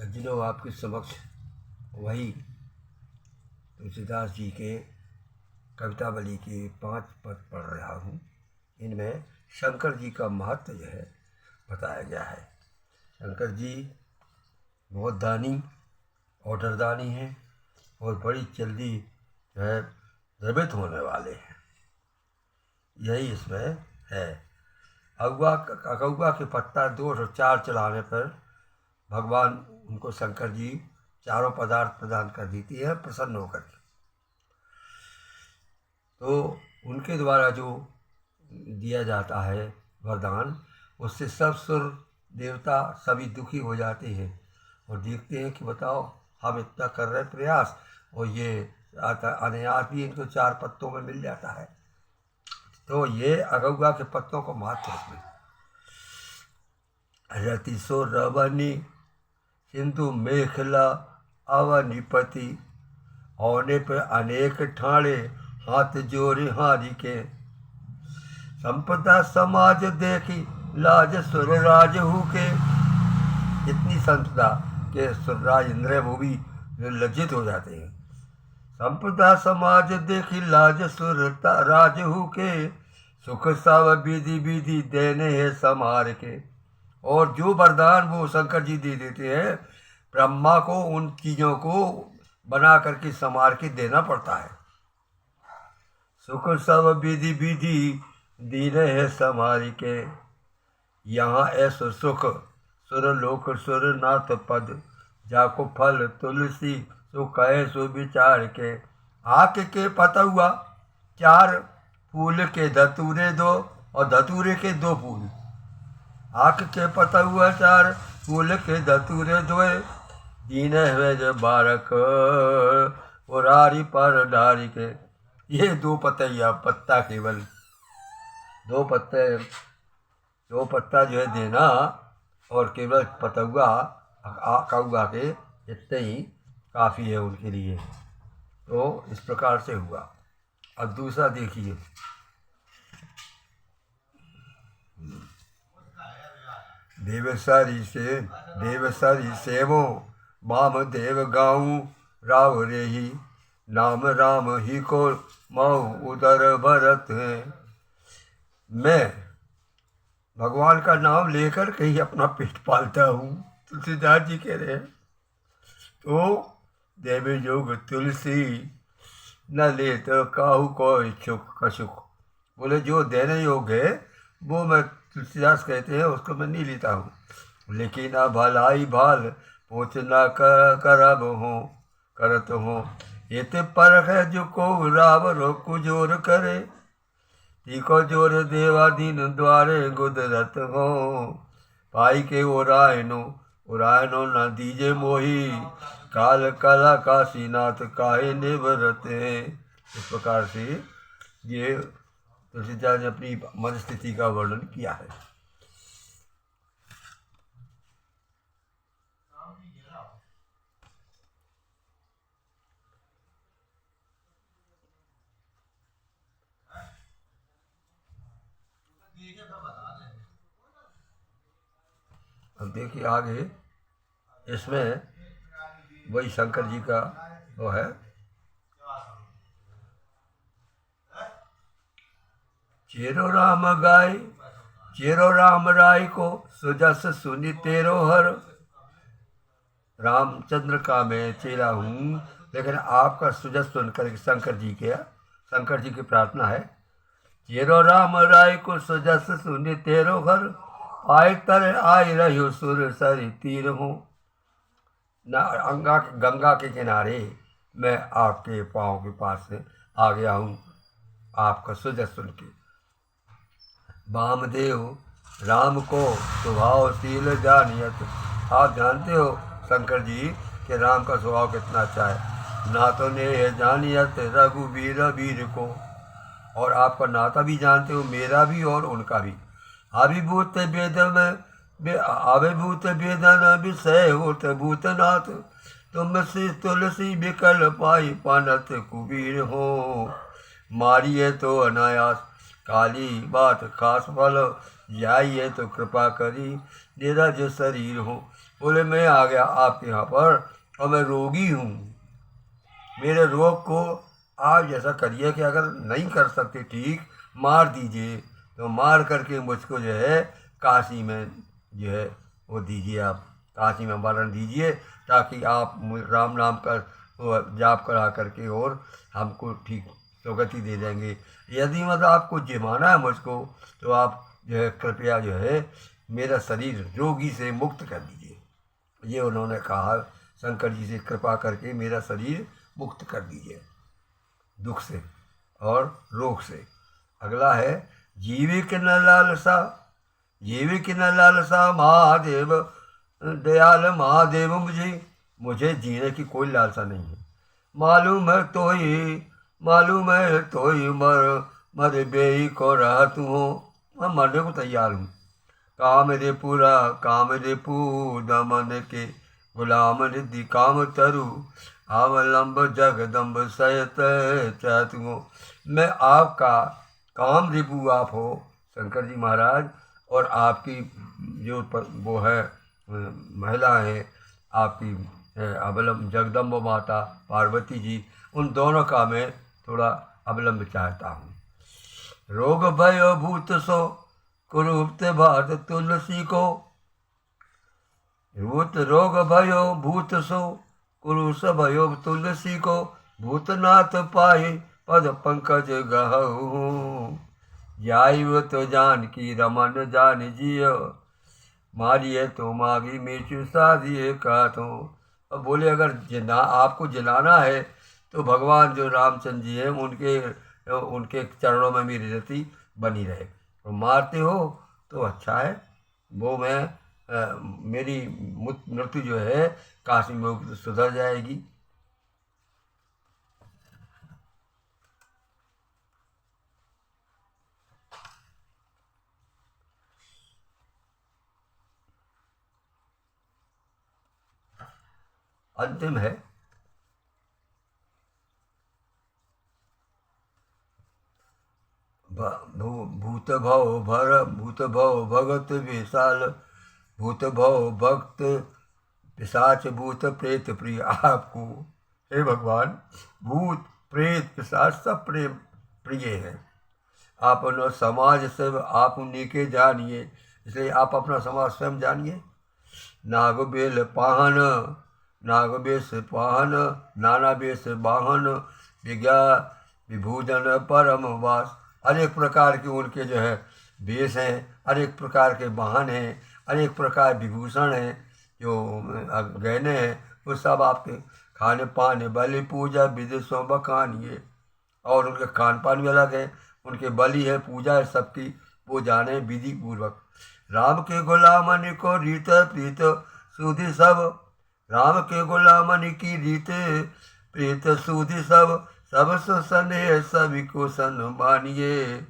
सज्जनों, आपके समक्ष वही तुलसीदास जी के कवितावली के 5 पद पढ़ रहा हूँ। इनमें शंकर जी का महत्व जो है बताया गया है। शंकर जी बहुत दानी औटरदानी हैं और बड़ी जल्दी जो है द्रवित होने वाले हैं, यही इसमें है। अगुआ के पत्ता 204 चलाने पर भगवान उनको शंकर जी चारों पदार्थ प्रदान कर देती है प्रसन्न होकर के। तो उनके द्वारा जो दिया जाता है वरदान, उससे सब सुर देवता सभी दुखी हो जाते हैं और देखते हैं कि बताओ हम इतना कर रहे प्रयास और ये अनायास भी इनको 4 पत्तों में मिल जाता है। तो ये अगुआ के पत्तों को महत्व है। रति सो रवनी सिंधु मेखला अवनिपति होने पर अनेक ठाणे हाथ जोड़े हारी के। संपदा समाज देखी लाज सुरराज हु के। इतनी संपदा के सुरराज इंद्र वो भी लज्जित हो जाते हैं। संपदा समाज देखी लाज सुरराज हु के। सुख सब विधि विधि देने है समार के। और जो वरदान वो शंकर जी दे देते हैं, ब्रह्मा को उन चीज़ों को बना करके संवार के देना पड़ता है। सुख सब विधि विधि दीन है समारी के। यहाँ ऐसो सुख सुर लोक सुर नाथ पद। जाको फल तुलसी सो कहे सो विचार के। आक के पतुआ 4 फूल के धतूरे 2 और धतूरे के 2 फूल। आक के पतुआ 4 फूल के धतूरे 2। दीन है जो बारक उरारी पर डारी के। ये 2 पतैया पत्ता, केवल 2 पत्ता जो है देना और केवल पतुआ कौआ के इतने ही काफ़ी है उनके लिए। तो इस प्रकार से हुआ। अब दूसरा देखिए। देवसारी सेवो माम देव गाऊं राव रे ही। नाम राम ही को माऊ उदर भरत है। मैं भगवान का नाम लेकर के ही अपना पेट पालता हूँ, तुलसीदास जी कह रहे हैं। तो देव जोग तुलसी न ले तो काहू को इच्छुक कशुक। बोले जो देने योग्य है वो मैं, तुलसीदास कहते हैं, उसको मैं नहीं लेता हूँ। लेकिन अब भलाई भाल पूछ ना करब हो करत हो। ये तो परख है जो को राव रोकु जोर करे। तीको जोर देवा दीन द्वारे गुदरत हो। पाई के उरायनो न दीजे मोही। काल कला काशीनाथ काहे निवरत है। इस प्रकार से ये तुलसीदास ने अपनी मन स्थिति का वर्णन किया है। अब देखिए आगे, इसमें वही शंकर जी का वो है। चेरो राम राय को सुजस सुनि तेरो हर। रामचंद्र का मैं चेला हूँ, लेकिन आपका सुजस सुनकर शंकर जी की प्रार्थना है। चेरो राम राय को सुजस सुनि तेरो हर। आय तर आय रहो सुर सरि तीर हूँ। गंगा के किनारे मैं आपके पाँव के पास से आ गया हूँ, आपका सुजस सुन के। वामदेव राम को स्वभावशील जानियत। आप जानते हो शंकर जी कि राम का स्वभाव कितना अच्छा है। नातो ने जानियत रघुवीर वीर को। और आपका नाता भी जानते हो, मेरा भी और उनका भी। आविभूत वेदन विषय होत भूतनाथ। तुम से तुलसी विकल पाई पानत कुबीर हो। मारिए तो अनायास काली बात खास फल। जाइए तो कृपा करी मेरा जो शरीर हो। बोले मैं आ गया आपके यहाँ पर और मैं रोगी हूँ, मेरे रोग को आप जैसा करिए कि अगर नहीं कर सकते ठीक, मार दीजिए, तो मार करके मुझको जो है काशी में जो है वो दीजिए, आप काशी में मरण दीजिए, ताकि आप राम नाम का वो जाप करा करके और हमको ठीक सुगति दे देंगे। यदि मतलब आपको जिमाना है मुझको, तो आप जो है कृपया जो है मेरा शरीर रोगी से मुक्त कर दीजिए। ये उन्होंने कहा, शंकर जी से कृपा करके मेरा शरीर मुक्त कर दीजिए दुख से और रोग से। अगला है जीविक न लालसा, जीविक न लालसा महादेव दयाल महादेव, मुझे जीने की कोई लालसा नहीं है। मालूम है तो ही मर बेई को रहत हूँ, मैं मरने को तैयार हूँ। काम रे पूरा मन के गुलाम रिद्धि काम तरु, अवलंब जगदम्ब सयत चहत हूँ। मैं आपका काम रिपु आप हो शंकर जी महाराज, और आपकी जो वो है महिला है आपकी अवलंब जगदम्ब माता पार्वती जी, उन दोनों का मैं थोड़ा अवलंब चाहता हूँ। रोग भयो भूत सो कुरूप भात तुलसी को, भूत रोग भयो भूत सो कुरूस भयो तुलसी को, भूतनाथ पाए पद पंकज गहूँ, जाइव तो जान की रमन जान जियो, मारिए तो मागी मेचु साधिए का तो। अब बोले अगर आपको जलाना है तो भगवान जो रामचंद्र जी हैं उनके चरणों में मेरी रति बनी रहे। तो मारते हो तो अच्छा है, वो मेरी मृत्यु जो है काशी में सुधर जाएगी। अंतिम है भूत भव भगत विशाल, भूत भव भक्त पिशाच भूत प्रेत प्रिय। आपको हे भगवान भूत प्रेत पिशाच सब प्रिय है। आप समाज से आप उन्हीं के जानिए, इसलिए आप अपना समाज स्वयं जानिए। नागबेल पाहन, नागबेश पाहन, नाना बेश वाहन, विज्ञा विभूषण परम वास। अनेक प्रकार के उनके जो है वेश हैं, अनेक प्रकार के वाहन हैं, अनेक प्रकार विभूषण हैं, जो गहने हैं, वो सब आपके खाने पाने बलि पूजा विदेशों बखानिए। और उनके खान पान भी अलग है, उनके बलि है पूजा है सबकी, वो जाने विधि पूर्वक। राम के गुलामन को रीत प्रीत सुधि सब, राम के गुलामन की रीत प्रीत सुधि सब, सब सुसने सभी को सन मानिए।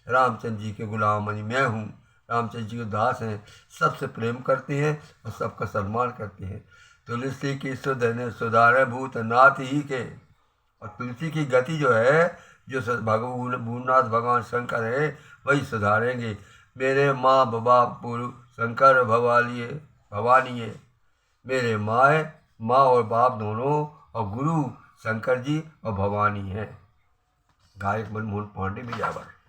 रामचंद्र जी के गुलामनी मैं हूँ, रामचंद्र जी के दास हैं, सबसे प्रेम करते हैं और सबका सम्मान करते हैं। तुलसी की सुधन सुधारे भूत नाथ ही के, और तुलसी की गति जो है जो भूनाथ भगवान शंकर है वही सुधारेंगे। मेरे माँ बाप पुरु शंकर भवानी है, मेरे माँ और बाप दोनों और गुरु शंकर जी और भवानी हैं। गायक मनमोहन पांडे भी जावर।